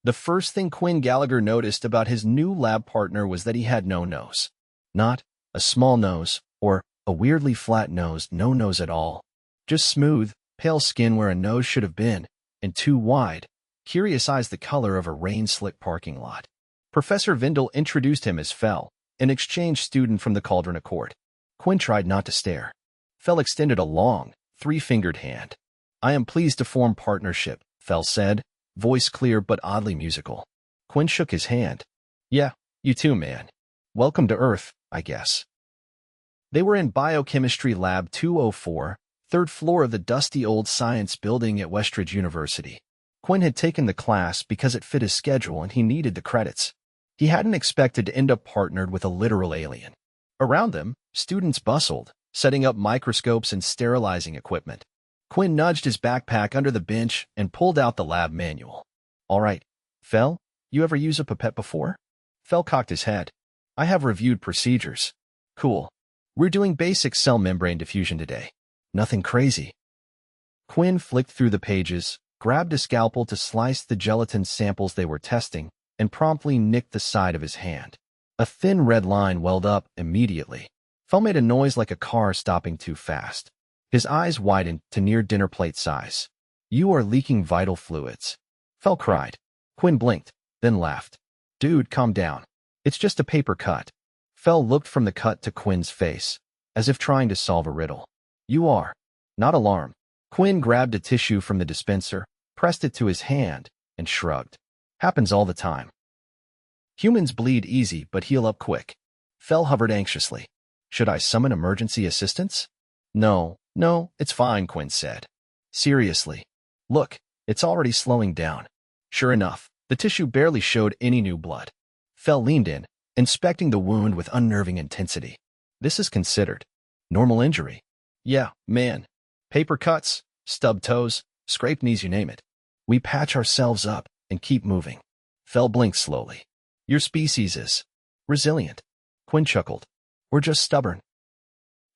The first thing Quinn Gallagher noticed about his new lab partner was that he had no nose. Not a small nose, or a weirdly flat-nosed no nose at all. Just smooth, pale skin where a nose should have been, and two wide, curious eyes the color of a rain-slick parking lot. Professor Vindel introduced him as Phel, an exchange student from the Kaldrin Accord. Quinn tried not to stare. Phel extended a long, three-fingered hand. "I am pleased to form partnership," Phel said, voice clear but oddly musical. Quinn shook his hand. "Yeah, you too, man. Welcome to Earth, I guess." They were in Biochemistry Lab 204, third floor of the dusty old science building at Westridge University. Quinn had taken the class because it fit his schedule and he needed the credits. He hadn't expected to end up partnered with a literal alien. Around them, students bustled, setting up microscopes and sterilizing equipment. Quinn nudged his backpack under the bench and pulled out the lab manual. "All right, Phel, you ever use a pipette before?" Phel cocked his head. "I have reviewed procedures." "Cool. We're doing basic cell membrane diffusion today. Nothing crazy." Quinn flicked through the pages, grabbed a scalpel to slice the gelatin samples they were testing, and promptly nicked the side of his hand. A thin red line welled up immediately. Phel made a noise like a car stopping too fast. His eyes widened to near dinner plate size. "You are leaking vital fluids." Phel cried. Quinn blinked, then laughed. "Dude, calm down. It's just a paper cut." Phel looked from the cut to Quinn's face, as if trying to solve a riddle. "You are not alarmed." Quinn grabbed a tissue from the dispenser, pressed it to his hand, and shrugged. "Happens all the time. Humans bleed easy but heal up quick." Phel hovered anxiously. "Should I summon emergency assistance?" No, it's fine," Quinn said. "Seriously. Look, it's already slowing down." Sure enough, the tissue barely showed any new blood. Phel leaned in, inspecting the wound with unnerving intensity. "This is considered normal injury." "Yeah, man. Paper cuts, stubbed toes, scraped knees, you name it. We patch ourselves up and keep moving." Phel blinked slowly. "Your species is resilient." Quinn chuckled. "We're just stubborn."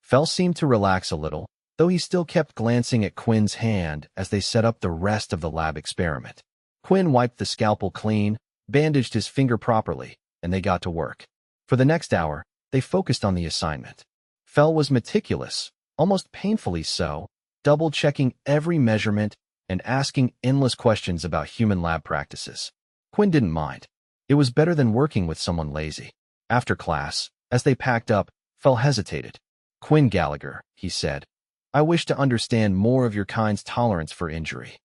Phel seemed to relax a little, though he still kept glancing at Quinn's hand as they set up the rest of the lab experiment. Quinn wiped the scalpel clean, bandaged his finger properly, and they got to work. For the next hour, they focused on the assignment. Phel was meticulous, almost painfully so, double-checking every measurement and asking endless questions about human lab practices. Quinn didn't mind. It was better than working with someone lazy. After class, as they packed up, Phel hesitated. "Quinn Gallagher," he said, "I wish to understand more of your kind's tolerance for injury."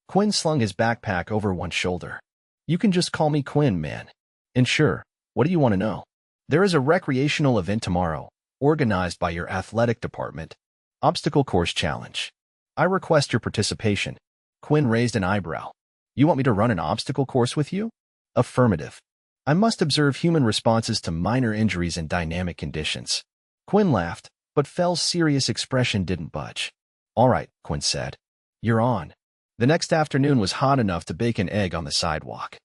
Quinn slung his backpack over one shoulder. "You can just call me Quinn, man. And sure, what do you want to know?" "There is a recreational event tomorrow, organized by your athletic department. Obstacle course challenge. I request your participation." Quinn raised an eyebrow. "You want me to run an obstacle course with you?" "Affirmative. I must observe human responses to minor injuries in dynamic conditions." Quinn laughed, but Phel's serious expression didn't budge. "All right," Quinn said. "You're on." The next afternoon was hot enough to bake an egg on the sidewalk.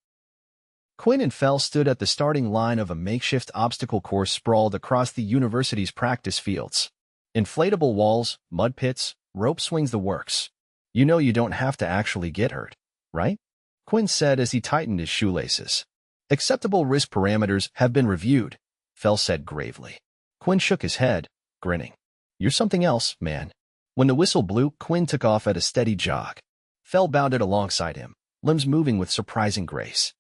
Quinn and Phel stood at the starting line of a makeshift obstacle course sprawled across the university's practice fields. Inflatable walls, mud pits, rope swings, the works. "You know you don't have to actually get hurt, right?" Quinn said as he tightened his shoelaces. "Acceptable risk parameters have been reviewed," Phel said gravely. Quinn shook his head, grinning. "You're something else, man." When the whistle blew, Quinn took off at a steady jog. Phel bounded alongside him, limbs moving with surprising grace.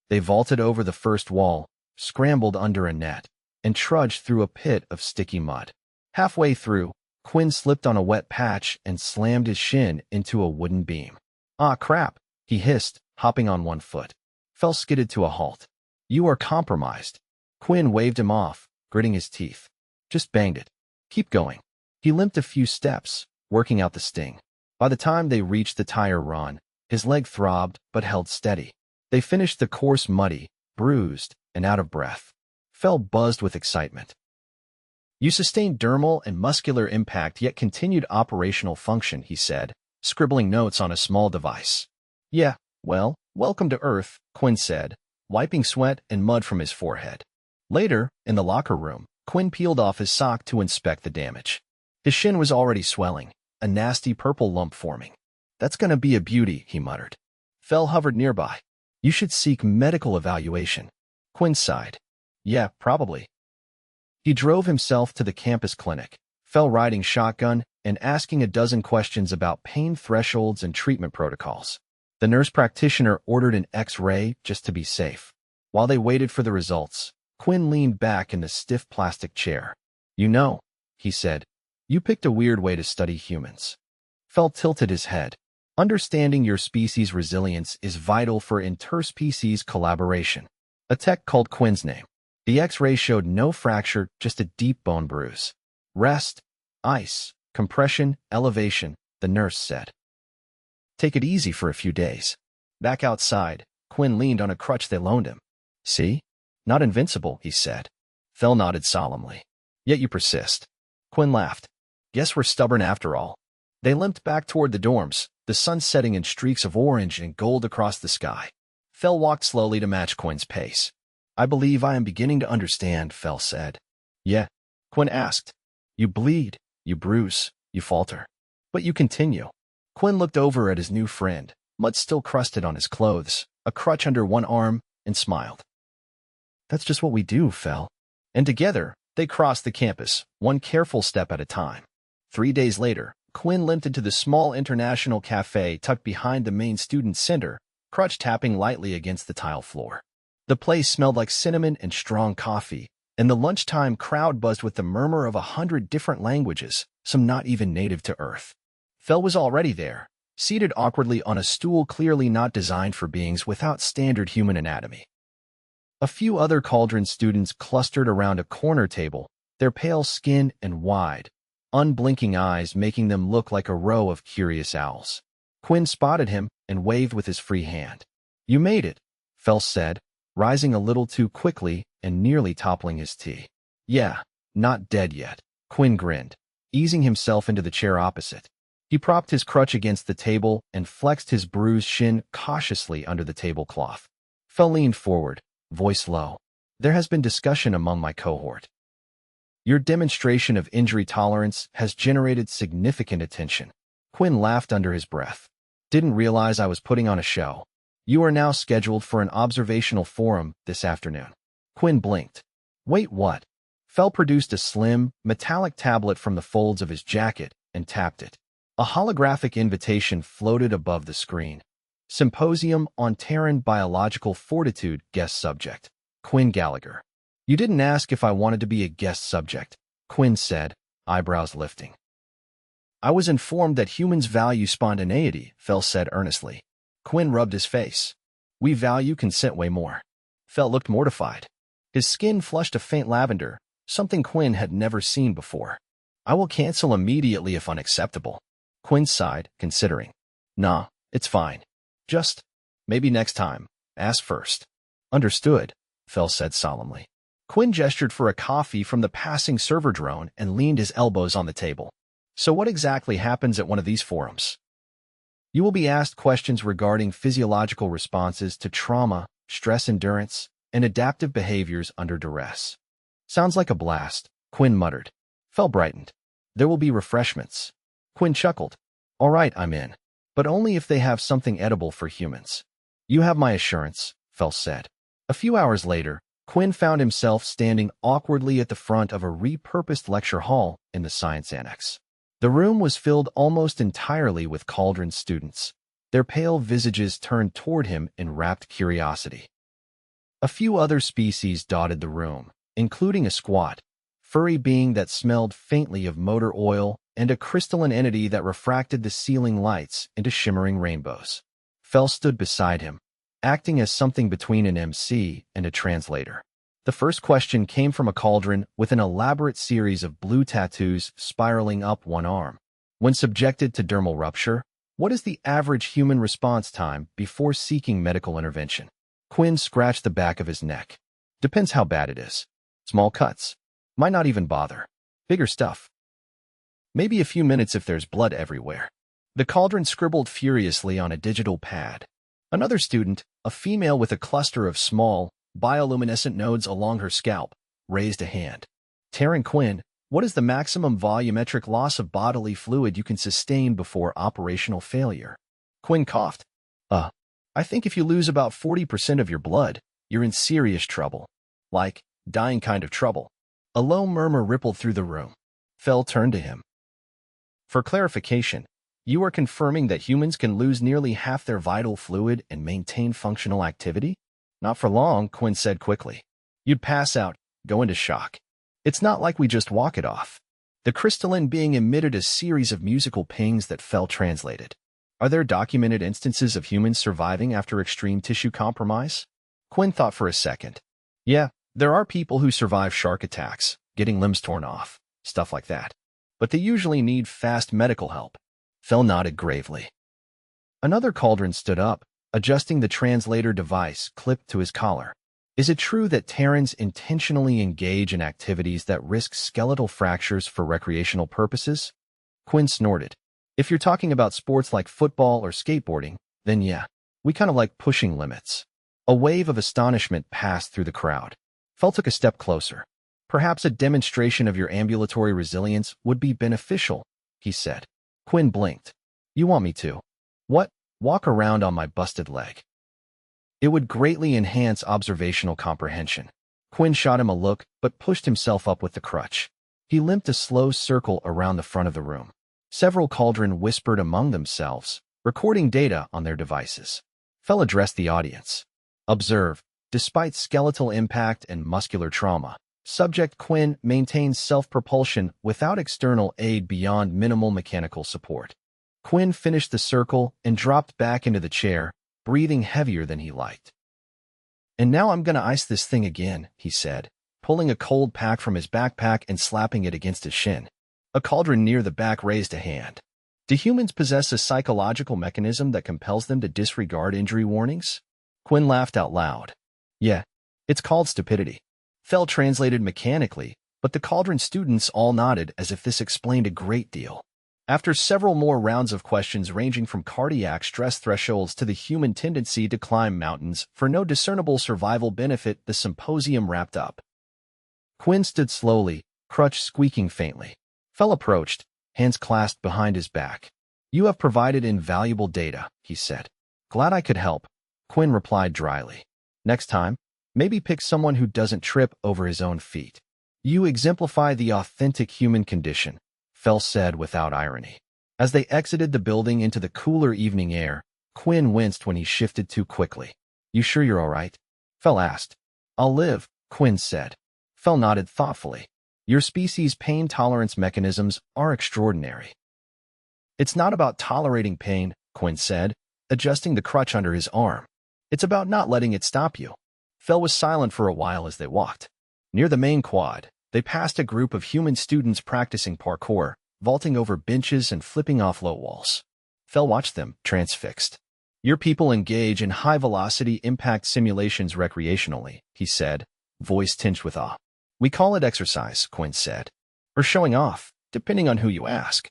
They vaulted over the first wall, scrambled under a net, and trudged through a pit of sticky mud. Halfway through, Quinn slipped on a wet patch and slammed his shin into a wooden beam. "Ah, crap," he hissed, hopping on one foot. Phel skidded to a halt. "You are compromised." Quinn waved him off, gritting his teeth. "Just banged it. Keep going." He limped a few steps, working out the sting. By the time they reached the tire run, his leg throbbed but held steady. They finished the course muddy, bruised, and out of breath. Phel buzzed with excitement. "You sustained dermal and muscular impact yet continued operational function," he said, scribbling notes on a small device. "Yeah, well, welcome to Earth," Quinn said, wiping sweat and mud from his forehead. Later, in the locker room, Quinn peeled off his sock to inspect the damage. His shin was already swelling, a nasty purple lump forming. "That's gonna be a beauty," he muttered. Phel hovered nearby. You should seek medical evaluation. Quinn sighed. Yeah, probably. He drove himself to the campus clinic, Phel riding shotgun and asking a dozen questions about pain thresholds and treatment protocols. The nurse practitioner ordered an X-ray just to be safe. While they waited for the results, Quinn leaned back in the stiff plastic chair. You know, he said, you picked a weird way to study humans. Phel tilted his head. Understanding your species' resilience is vital for interspecies collaboration. A tech called Quinn's name. The X-ray showed no fracture, just a deep bone bruise. Rest, ice, compression, elevation, the nurse said. Take it easy for a few days. Back outside, Quinn leaned on a crutch they loaned him. See? Not invincible, he said. Phel nodded solemnly. Yet you persist. Quinn laughed. Guess we're stubborn after all. They limped back toward the dorms, the sun setting in streaks of orange and gold across the sky. Phel walked slowly to match Quinn's pace. I believe I am beginning to understand, Phel said. Yeah, Quinn asked. You bleed, you bruise, you falter. But you continue. Quinn looked over at his new friend, mud still crusted on his clothes, a crutch under one arm, and smiled. That's just what we do, Phel. And together, they crossed the campus, one careful step at a time. 3 days later, Quinn limped into the small international cafe tucked behind the main student center, crutch tapping lightly against the tile floor. The place smelled like cinnamon and strong coffee, and the lunchtime crowd buzzed with the murmur of 100 different languages, some not even native to Earth. Phel was already there, seated awkwardly on a stool clearly not designed for beings without standard human anatomy. A few other Kaldrin students clustered around a corner table, their pale skin and wide, unblinking eyes making them look like a row of curious owls. Quinn spotted him and waved with his free hand. You made it, Phel said, rising a little too quickly and nearly toppling his tea. Yeah, not dead yet. Quinn grinned, easing himself into the chair opposite. He propped his crutch against the table and flexed his bruised shin cautiously under the tablecloth. Phel leaned forward, voice low. There has been discussion among my cohort. Your demonstration of injury tolerance has generated significant attention. Quinn laughed under his breath. Didn't realize I was putting on a show. You are now scheduled for an observational forum this afternoon. Quinn blinked. Wait, what? Phel produced a slim, metallic tablet from the folds of his jacket and tapped it. A holographic invitation floated above the screen. Symposium on Terran Biological Fortitude, guest subject. Quinn Gallagher. You didn't ask if I wanted to be a guest subject, Quinn said, eyebrows lifting. I was informed that humans value spontaneity, Phel said earnestly. Quinn rubbed his face. We value consent way more. Phel looked mortified. His skin flushed a faint lavender, something Quinn had never seen before. I will cancel immediately if unacceptable. Quinn sighed, considering. Nah, it's fine. Just, maybe next time. Ask first. Understood, Phel said solemnly. Quinn gestured for a coffee from the passing server drone and leaned his elbows on the table. So what exactly happens at one of these forums? You will be asked questions regarding physiological responses to trauma, stress endurance, and adaptive behaviors under duress. Sounds like a blast, Quinn muttered. Phel brightened. There will be refreshments. Quinn chuckled. All right, I'm in. But only if they have something edible for humans. You have my assurance, Phel said. A few hours later, Quinn found himself standing awkwardly at the front of a repurposed lecture hall in the science annex. The room was filled almost entirely with Kaldrin students, their pale visages turned toward him in rapt curiosity. A few other species dotted the room, including a squat, furry being that smelled faintly of motor oil and a crystalline entity that refracted the ceiling lights into shimmering rainbows. Phel stood beside him, acting as something between an MC and a translator. The first question came from a Kaldrin with an elaborate series of blue tattoos spiraling up one arm. When subjected to dermal rupture, what is the average human response time before seeking medical intervention? Quinn scratched the back of his neck. Depends how bad it is. Small cuts. Might not even bother. Bigger stuff. Maybe a few minutes if there's blood everywhere. The Kaldrin scribbled furiously on a digital pad. Another student, a female with a cluster of small, bioluminescent nodes along her scalp, raised a hand. Terran Quinn, what is the maximum volumetric loss of bodily fluid you can sustain before operational failure? Quinn coughed. I think if you lose about 40% of your blood, you're in serious trouble. Like, dying kind of trouble. A low murmur rippled through the room. Phel turned to him. For clarification, you are confirming that humans can lose nearly half their vital fluid and maintain functional activity? Not for long, Quinn said quickly. You'd pass out, go into shock. It's not like we just walk it off. The crystalline being emitted a series of musical pings that Phel translated. Are there documented instances of humans surviving after extreme tissue compromise? Quinn thought for a second. Yeah, there are people who survive shark attacks, getting limbs torn off, stuff like that. But they usually need fast medical help. Phel nodded gravely. Another Kaldrin stood up, adjusting the translator device clipped to his collar. Is it true that Terrans intentionally engage in activities that risk skeletal fractures for recreational purposes? Quinn snorted. If you're talking about sports like football or skateboarding, then yeah, we kind of like pushing limits. A wave of astonishment passed through the crowd. Phel took a step closer. Perhaps a demonstration of your ambulatory resilience would be beneficial, he said. Quinn blinked. You want me to? What? Walk around on my busted leg. It would greatly enhance observational comprehension. Quinn shot him a look, but pushed himself up with the crutch. He limped a slow circle around the front of the room. Several Kaldrin whispered among themselves, recording data on their devices. Phel addressed the audience. Observe, despite skeletal impact and muscular trauma, Subject Quinn maintains self-propulsion without external aid beyond minimal mechanical support. Quinn finished the circle and dropped back into the chair, breathing heavier than he liked. And now I'm gonna ice this thing again, he said, pulling a cold pack from his backpack and slapping it against his shin. A Kaldrin near the back raised a hand. Do humans possess a psychological mechanism that compels them to disregard injury warnings? Quinn laughed out loud. Yeah, it's called stupidity. Phel translated mechanically, but the Kaldrin students all nodded as if this explained a great deal. After several more rounds of questions ranging from cardiac stress thresholds to the human tendency to climb mountains for no discernible survival benefit, the symposium wrapped up. Quinn stood slowly, crutch squeaking faintly. Phel approached, hands clasped behind his back. You have provided invaluable data, he said. Glad I could help, Quinn replied dryly. Next time, maybe pick someone who doesn't trip over his own feet. You exemplify the authentic human condition, Phel said without irony. As they exited the building into the cooler evening air, Quinn winced when he shifted too quickly. You sure you're all right? Phel asked. I'll live, Quinn said. Phel nodded thoughtfully. Your species' pain tolerance mechanisms are extraordinary. It's not about tolerating pain, Quinn said, adjusting the crutch under his arm. It's about not letting it stop you. Phel was silent for a while as they walked. Near the main quad, they passed a group of human students practicing parkour, vaulting over benches and flipping off low walls. Phel watched them, transfixed. Your people engage in high-velocity impact simulations recreationally, he said, voice tinged with awe. We call it exercise, Quinn said. Or showing off, depending on who you ask.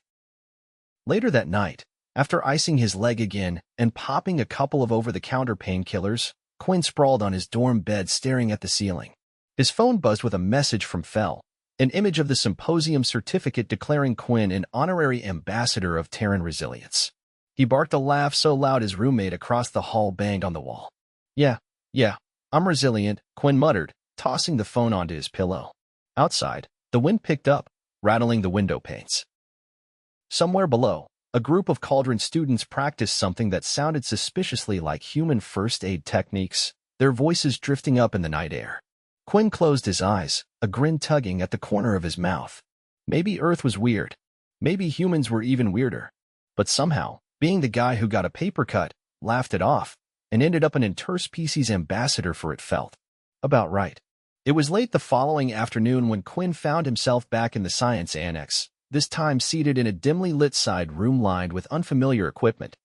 Later that night, after icing his leg again and popping a couple of over-the-counter painkillers, Quinn sprawled on his dorm bed staring at the ceiling. His phone buzzed with a message from Phel, an image of the symposium certificate declaring Quinn an honorary ambassador of Terran resilience. He barked a laugh so loud his roommate across the hall banged on the wall. Yeah, I'm resilient, Quinn muttered, tossing the phone onto his pillow. Outside, the wind picked up, rattling the window panes. Somewhere below, a group of Kaldrin students practiced something that sounded suspiciously like human first aid techniques, their voices drifting up in the night air. Quinn closed his eyes, a grin tugging at the corner of his mouth. Maybe Earth was weird. Maybe humans were even weirder. But somehow, being the guy who got a paper cut, laughed it off, and ended up an interspecies ambassador for it felt about right. It was late the following afternoon when Quinn found himself back in the science annex, this time seated in a dimly lit side room lined with unfamiliar equipment.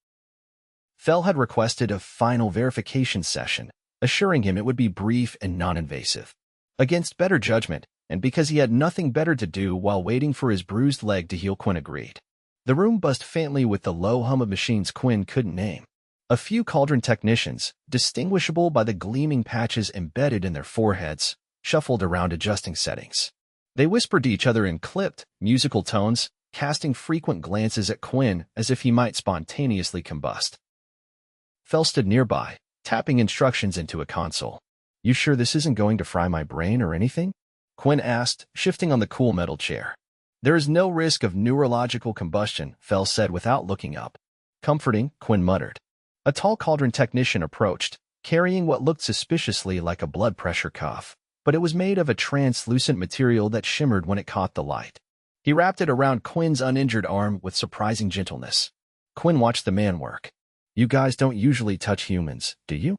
Phel had requested a final verification session, assuring him it would be brief and non-invasive. Against better judgment, and because he had nothing better to do while waiting for his bruised leg to heal, Quinn agreed. The room buzzed faintly with the low hum of machines Quinn couldn't name. A few Kaldrin technicians, distinguishable by the gleaming patches embedded in their foreheads, shuffled around adjusting settings. They whispered to each other in clipped, musical tones, casting frequent glances at Quinn as if he might spontaneously combust. Phel stood nearby, tapping instructions into a console. You sure this isn't going to fry my brain or anything? Quinn asked, shifting on the cool metal chair. There is no risk of neurological combustion, Phel said without looking up. Comforting, Quinn muttered. A tall cauldron technician approached, carrying what looked suspiciously like a blood pressure cuff, but it was made of a translucent material that shimmered when it caught the light. He wrapped it around Quinn's uninjured arm with surprising gentleness. Quinn watched the man work. You guys don't usually touch humans, do you?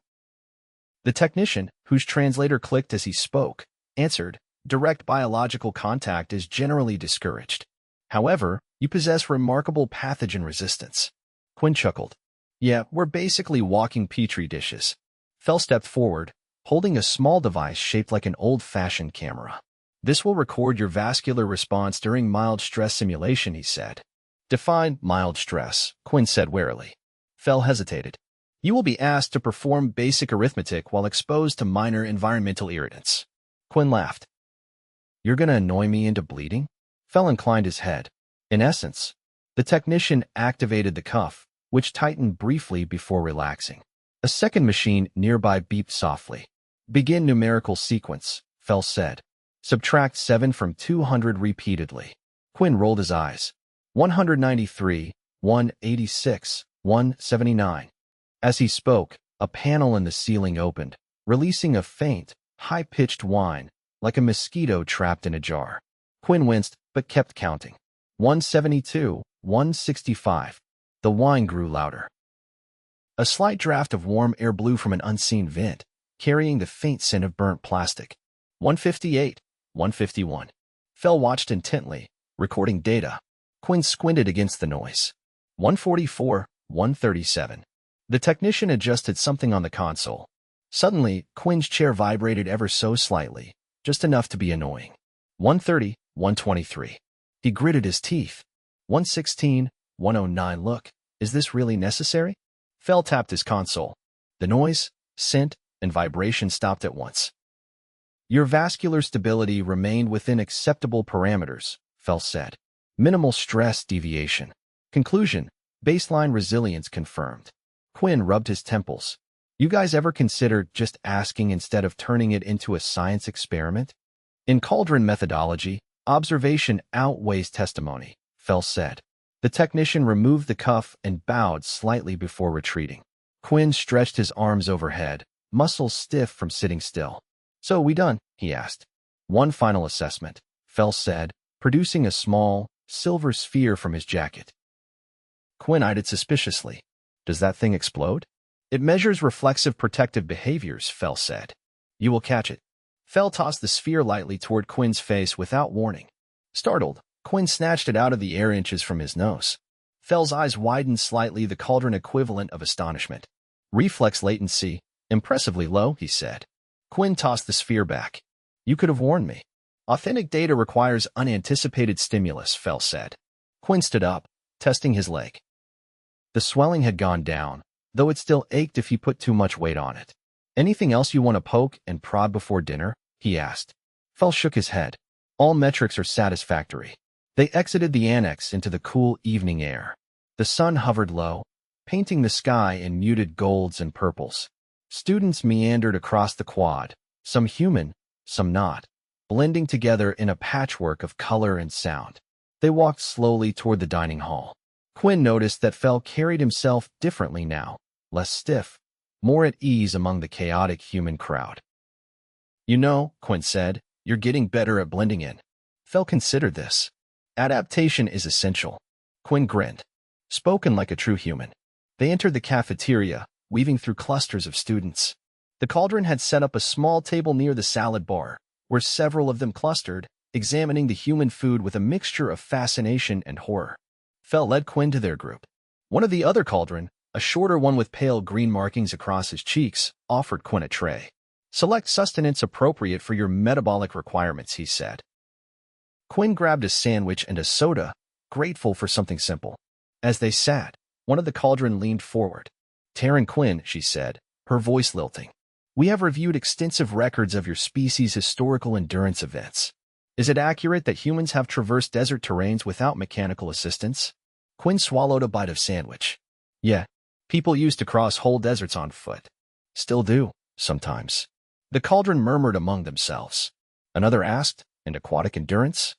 The technician, whose translator clicked as he spoke, answered, direct biological contact is generally discouraged. However, you possess remarkable pathogen resistance. Quinn chuckled. Yeah, we're basically walking petri dishes. Phel stepped forward, holding a small device shaped like an old-fashioned camera. This will record your vascular response during mild stress simulation, he said. Define mild stress, Quinn said warily. Phel hesitated. You will be asked to perform basic arithmetic while exposed to minor environmental irritants. Quinn laughed. You're gonna annoy me into bleeding? Phel inclined his head. In essence, the technician activated the cuff, which tightened briefly before relaxing. A second machine nearby beeped softly. Begin numerical sequence, Phel said. Subtract 7 from 200 repeatedly. Quinn rolled his eyes. 193, 186, 179. As he spoke, a panel in the ceiling opened, releasing a faint, high-pitched whine, like a mosquito trapped in a jar. Quinn winced, but kept counting. 172, 165. The whine grew louder. A slight draft of warm air blew from an unseen vent, carrying the faint scent of burnt plastic. 158, 151. Phel watched intently, recording data. Quinn squinted against the noise. 144, 137. The technician adjusted something on the console. Suddenly, Quinn's chair vibrated ever so slightly, just enough to be annoying. 130, 123. He gritted his teeth. 116, 109. Look, is this really necessary? Phel tapped his console. The noise, scent, and vibration stopped at once. Your vascular stability remained within acceptable parameters, Phel said. Minimal stress deviation. Conclusion, baseline resilience confirmed. Quinn rubbed his temples. You guys ever consider just asking instead of turning it into a science experiment? In Kaldrin methodology, observation outweighs testimony, Phel said. The technician removed the cuff and bowed slightly before retreating. Quinn stretched his arms overhead, muscles stiff from sitting still. So we done? He asked. One final assessment, Phel said, producing a small, silver sphere from his jacket. Quinn eyed it suspiciously. Does that thing explode? It measures reflexive protective behaviors, Phel said. You will catch it. Phel tossed the sphere lightly toward Quinn's face without warning. Startled, Quinn snatched it out of the air inches from his nose. Phel's eyes widened slightly, the cauldron equivalent of astonishment. Reflex latency, impressively low, he said. Quinn tossed the sphere back. You could have warned me. Authentic data requires unanticipated stimulus, Phel said. Quinn stood up, testing his leg. The swelling had gone down, though it still ached if he put too much weight on it. Anything else you want to poke and prod before dinner? He asked. Phel shook his head. All metrics are satisfactory. They exited the annex into the cool evening air. The sun hovered low, painting the sky in muted golds and purples. Students meandered across the quad, some human, some not, blending together in a patchwork of color and sound. They walked slowly toward the dining hall. Quinn noticed that Phel carried himself differently now, less stiff, more at ease among the chaotic human crowd. You know, Quinn said, you're getting better at blending in. Phel considered this. Adaptation is essential. Quinn grinned. Spoken like a true human. They entered the cafeteria, weaving through clusters of students. The cauldron had set up a small table near the salad bar, where several of them clustered, examining the human food with a mixture of fascination and horror. Phel led Quinn to their group. One of the other cauldron, a shorter one with pale green markings across his cheeks, offered Quinn a tray. Select sustenance appropriate for your metabolic requirements, he said. Quinn grabbed a sandwich and a soda, grateful for something simple. As they sat, one of the cauldron leaned forward. Taryn Quinn, she said, her voice lilting. We have reviewed extensive records of your species' historical endurance events. Is it accurate that humans have traversed desert terrains without mechanical assistance? Quinn swallowed a bite of sandwich. Yeah, People used to cross whole deserts on foot. Still do, sometimes. The Kaldrin murmured among themselves. Another asked, and aquatic endurance?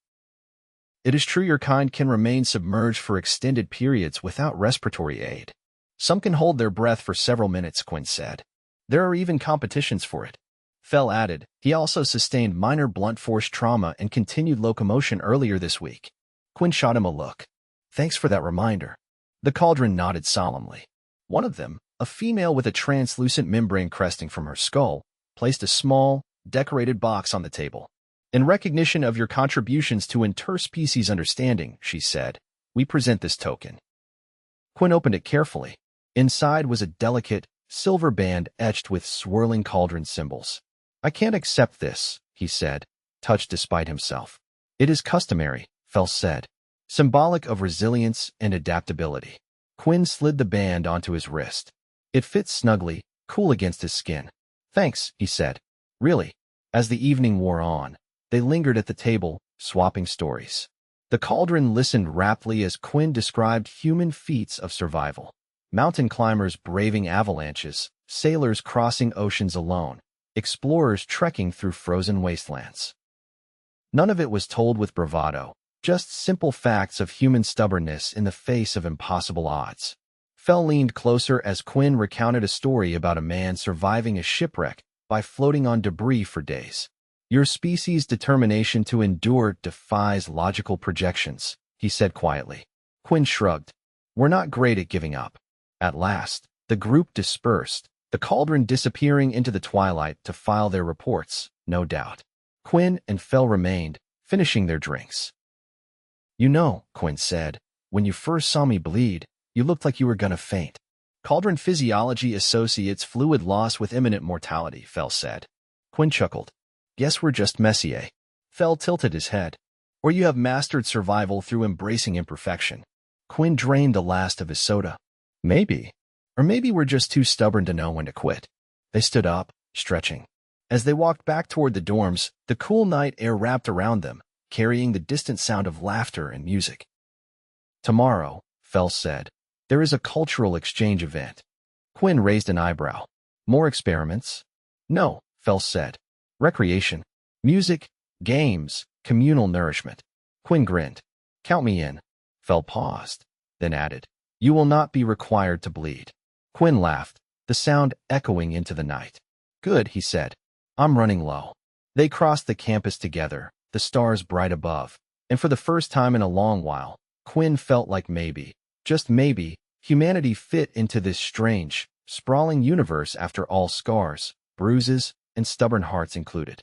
It is true your kind can remain submerged for extended periods without respiratory aid. Some can hold their breath for several minutes, Quinn said. There are even competitions for it. Phel added, he also sustained minor blunt force trauma and continued locomotion earlier this week. Quinn shot him a look. Thanks for that reminder. The Kaldrin nodded solemnly. One of them, a female with a translucent membrane cresting from her skull, placed a small, decorated box on the table. In recognition of your contributions to interspecies understanding, she said, we present this token. Quinn opened it carefully. Inside was a delicate, silver band etched with swirling Kaldrin symbols. I can't accept this, he said, touched despite himself. It is customary, Phel said, symbolic of resilience and adaptability. Quinn slid the band onto his wrist. It fit snugly, cool against his skin. Thanks, he said. Really. As the evening wore on, they lingered at the table, swapping stories. The Kaldrin listened raptly as Quinn described human feats of survival. Mountain climbers braving avalanches, sailors crossing oceans alone, explorers trekking through frozen wastelands. None of it was told with bravado, just simple facts of human stubbornness in the face of impossible odds. Phel leaned closer as Quinn recounted a story about a man surviving a shipwreck by floating on debris for days. Your species' determination to endure defies logical projections, he said quietly. Quinn shrugged. We're not great at giving up. At last, the group dispersed, the Kaldrin disappearing into the twilight to file their reports, no doubt. Quinn and Phel remained, finishing their drinks. You know, Quinn said, when you first saw me bleed, you looked like you were gonna faint. Kaldrin physiology associates fluid loss with imminent mortality, Phel said. Quinn chuckled. Guess we're just Messier. Phel tilted his head. Or you have mastered survival through embracing imperfection. Quinn drained the last of his soda. Maybe. Or maybe we're just too stubborn to know when to quit. They stood up, stretching. As they walked back toward the dorms, the cool night air wrapped around them, carrying the distant sound of laughter and music. Tomorrow, Phel said, there is a cultural exchange event. Quinn raised an eyebrow. More experiments? No, Phel said. Recreation. Music, games, communal nourishment. Quinn grinned. Count me in. Phel paused, then added, you will not be required to bleed. Quinn laughed, the sound echoing into the night. Good, he said. I'm running low. They crossed the campus together, the stars bright above, and for the first time in a long while, Quinn felt like maybe, just maybe, humanity fit into this strange, sprawling universe after all scars, bruises, and stubborn hearts included.